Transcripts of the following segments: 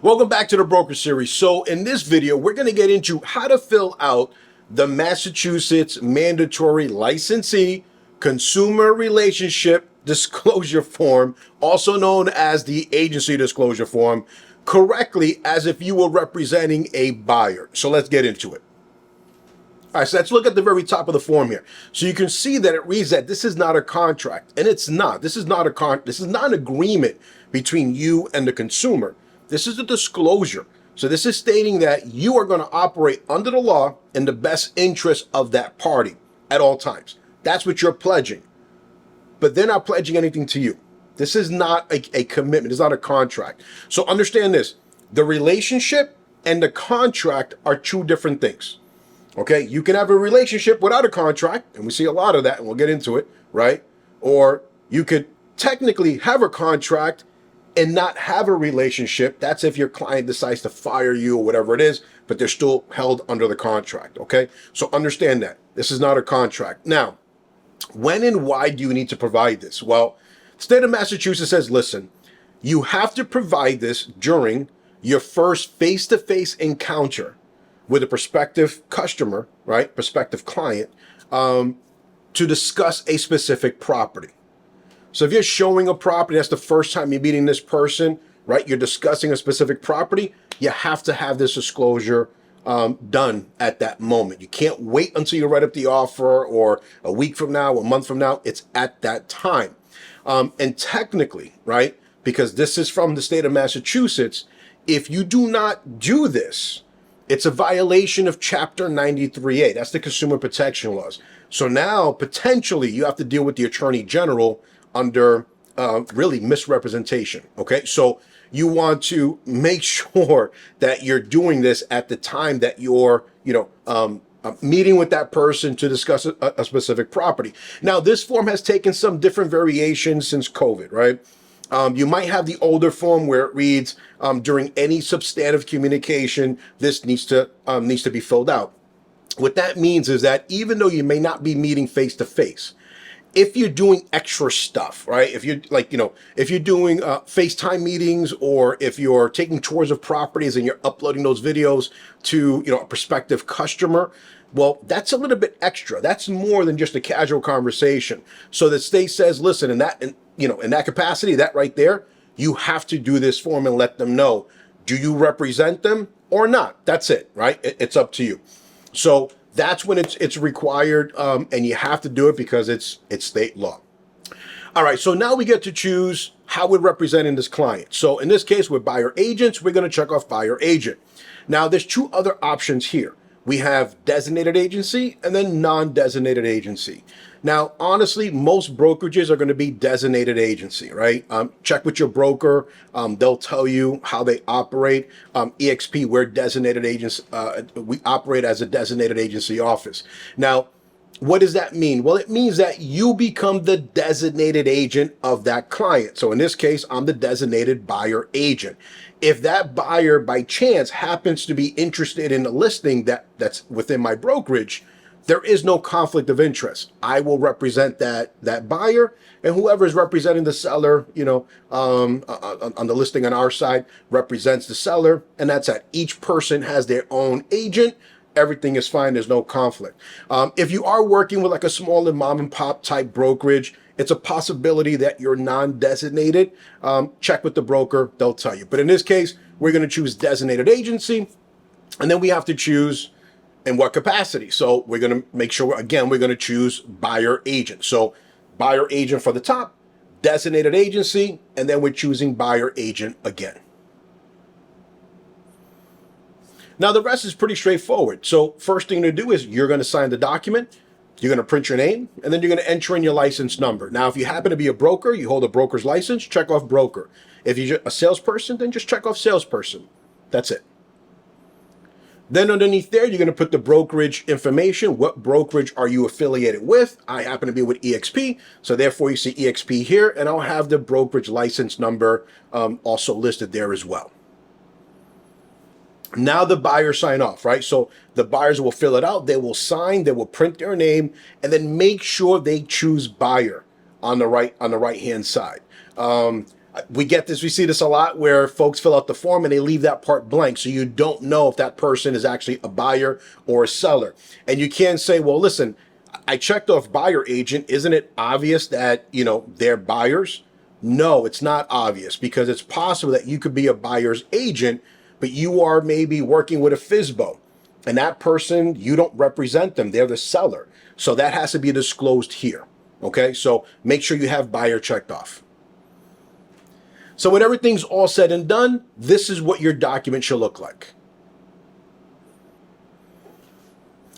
Welcome back to the Broker Series. So in this video, we're going to get into how to fill out the Massachusetts Mandatory Licensee Consumer Relationship Disclosure Form, also known as the Agency Disclosure Form, correctly as if you were representing a buyer. So let's get into it. All right, so let's look at the very top of the form here. So you can see that it reads that this is not a contract, and it's not. This is not an agreement between you and the consumer. This is a disclosure. So this is stating that you are going to operate under the law in the best interest of that party at all times. That's what you're pledging. But they're not pledging anything to you. This is not a commitment. It's not a contract. So understand this. The relationship and the contract are two different things. Okay, you can have a relationship without a contract, and we see a lot of that, and we'll get into it, right? Or you could technically have a contract and not have a relationship. That's if your client decides to fire you or whatever it is, but they're still held under the contract, okay? So understand that. This is not a contract. Now, when and why do you need to provide this? Well, the state of Massachusetts says, listen, you have to provide this during your first face-to-face encounter with a prospective customer, right, prospective client, to discuss a specific property. So if you're showing a property, that's the first time you're meeting this person, right, you're discussing a specific property, you have to have this disclosure done at that moment. You can't wait until you write up the offer or a week from now, a month from now. It's at that time. And technically, right, because this is from the state of Massachusetts, if you do not do this, it's a violation of Chapter 93A. That's the consumer protection laws. So now, potentially, you have to deal with the Attorney General under really misrepresentation, okay? So you want to make sure that you're doing this at the time that you're, meeting with that person to discuss a specific property. Now, this form has taken some different variations since COVID, right? You might have the older form where it reads, during any substantive communication, this needs to be filled out. What that means is that even though you may not be meeting face to face, if you're doing extra stuff, right? If you're if you're doing FaceTime meetings, or if you're taking tours of properties and you're uploading those videos to, a prospective customer, well, that's a little bit extra. That's more than just a casual conversation. So the state says, listen, in that capacity, that right there, you have to do this form and let them know, do you represent them or not? That's it, right? It's up to you. So that's when it's required, and you have to do it because it's state law. All right, so now we get to choose how we're representing this client. So in this case, with buyer agents, we're going to check off buyer agent. Now, there's two other options here. We have designated agency and then non-designated agency. Now, honestly, most brokerages are going to be designated agency, right? Check with your broker. They'll tell you how they operate. EXP, we're designated agents. We operate as a designated agency office. Now, what does that mean? Well, it means that you become the designated agent of that client. So in this case, I'm the designated buyer agent. If that buyer by chance happens to be interested in a listing that's within my brokerage, there is no conflict of interest. I will represent that buyer, and whoever is representing the seller, on the listing on our side, represents the seller, and that's it. Each person has their own agent. Everything is fine. There's no conflict. If you are working with like a smaller mom and pop type brokerage, it's a possibility that you're non-designated. Check with the broker. They'll tell you. But in this case, we're going to choose designated agency, and then we have to choose in what capacity. So we're going to make sure, again, we're going to choose buyer agent. So buyer agent for the top, designated agency, and then we're choosing buyer agent again. Now, the rest is pretty straightforward. So first thing to do is you're going to sign the document, you're going to print your name, and then you're going to enter in your license number. Now, if you happen to be a broker, you hold a broker's license, check off broker. If you're a salesperson, then just check off salesperson. That's it. Then underneath there, you're going to put the brokerage information. What brokerage are you affiliated with? I happen to be with EXP, so therefore you see EXP here, and I'll have the brokerage license number also listed there as well. Now the buyers sign off, right? So the buyers will fill it out. They will sign. They will print their name, and then make sure they choose buyer on the right hand side. We get this, we see this a lot where folks fill out the form and they leave that part blank. So you don't know if that person is actually a buyer or a seller. And you can't say, well, listen, I checked off buyer agent. Isn't it obvious that, they're buyers? No, it's not obvious, because it's possible that you could be a buyer's agent, but you are maybe working with a FSBO, and that person, you don't represent them. They're the seller. So that has to be disclosed here. Okay, so make sure you have buyer checked off. So when everything's all said and done, this is what your document should look like.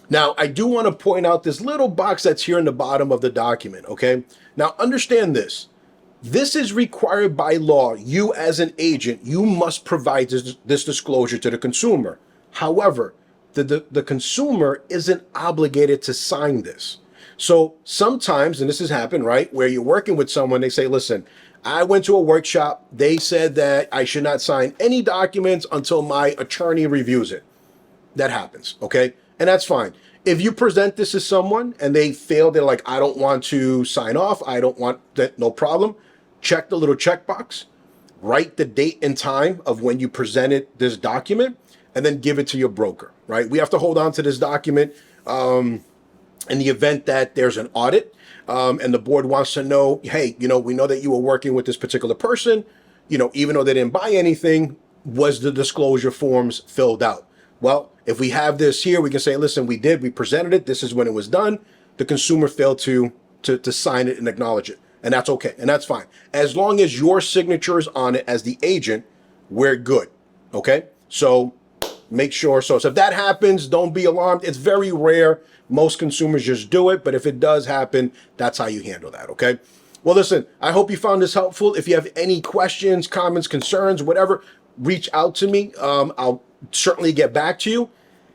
Now, I do want to point out this little box that's here in the bottom of the document, okay? Now, understand this. This is required by law. You as an agent, you must provide this disclosure to the consumer. However, the consumer isn't obligated to sign this. So sometimes, and this has happened, right, where you're working with someone, they say, listen, I went to a workshop. They said that I should not sign any documents until my attorney reviews it. That happens, okay? And that's fine. If you present this to someone and they fail, they're like, I don't want to sign off. I don't want that, no problem. Check the little checkbox, write the date and time of when you presented this document, and then give it to your broker, right? We have to hold on to this document in the event that there's an audit and the board wants to know, hey, we know that you were working with this particular person, even though they didn't buy anything, was the disclosure forms filled out? Well, if we have this here, we can say, listen, we presented it. This is when it was done. The consumer failed to sign it and acknowledge it. And that's okay. And that's fine. As long as your signature is on it as the agent, we're good. Okay. So make sure. So if that happens, don't be alarmed. It's very rare. Most consumers just do it. But if it does happen, that's how you handle that. Okay. Well, listen, I hope you found this helpful. If you have any questions, comments, concerns, whatever, reach out to me. I'll certainly get back to you.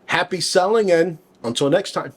Happy selling, and until next time.